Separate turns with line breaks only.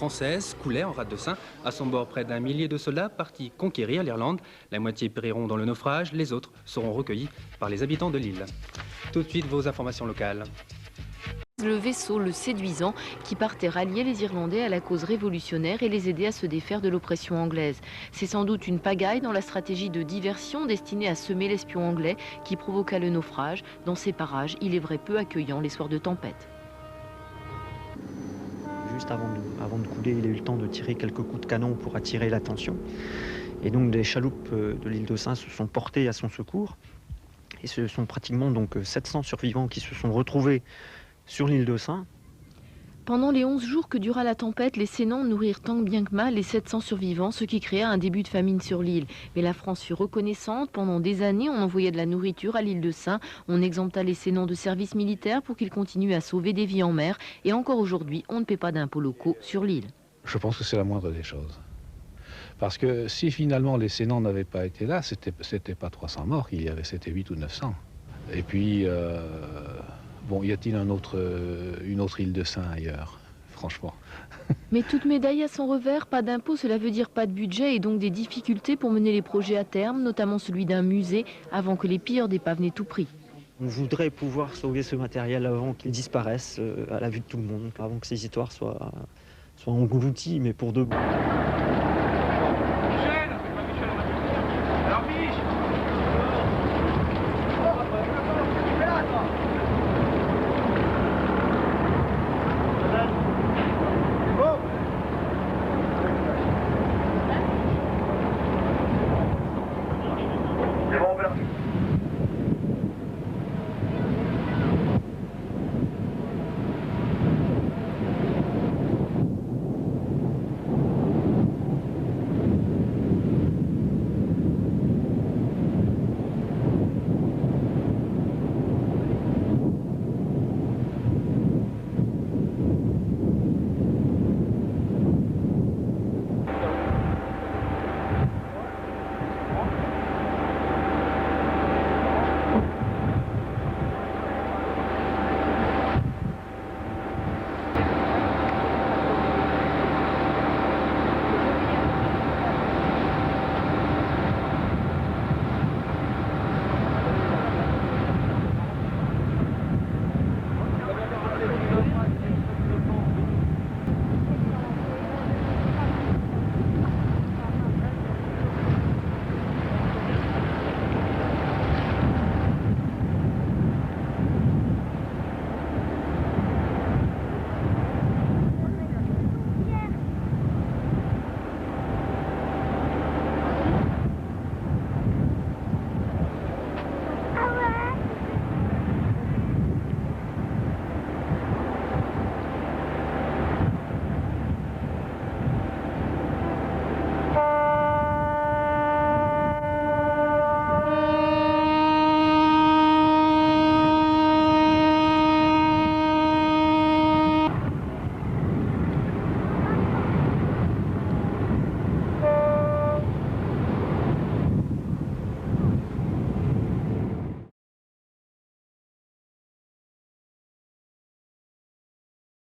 française coulait en rade de Saint. À son bord, près d'un millier de soldats partis conquérir l'Irlande. La moitié périront dans le naufrage, les autres seront recueillis par les habitants de l'île. Tout de suite, vos informations locales.
Le vaisseau, le Séduisant, qui partait rallier les Irlandais à la cause révolutionnaire et les aider à se défaire de l'oppression anglaise. C'est sans doute une pagaille dans la stratégie de diversion destinée à semer l'espion anglais qui provoqua le naufrage dans ces parages, il est vrai peu accueillants les soirs de tempête.
Juste avant de couler, il a eu le temps de tirer quelques coups de canon pour attirer l'attention. Et donc des chaloupes de l'île de Saint se sont portées à son secours. Et ce sont pratiquement donc 700 survivants qui se sont retrouvés sur l'île de Saint.
Pendant les 11 jours que dura la tempête, les Sénans nourrirent tant bien que mal les 700 survivants, ce qui créa un début de famine sur l'île. Mais la France fut reconnaissante. Pendant des années, on envoyait de la nourriture à l'île de Saint. On exempta les Sénans de service militaire pour qu'ils continuent à sauver des vies en mer. Et encore aujourd'hui, on ne paie pas d'impôts locaux sur l'île.
Je pense que c'est la moindre des choses. Parce que si finalement les Sénans n'avaient pas été là, c'était pas 300 morts qu'il y avait, c'était 8 ou 900. Et puis, bon, y a-t-il une autre île de Saint ailleurs, franchement?
Mais toute médaille a son revers, pas d'impôts, cela veut dire pas de budget et donc des difficultés pour mener les projets à terme, notamment celui d'un musée, avant que les pilleurs d'épaves n'aient tout pris.
On voudrait pouvoir sauver ce matériel avant qu'il disparaisse à la vue de tout le monde, avant que ces histoires soient englouties, mais pour de bon.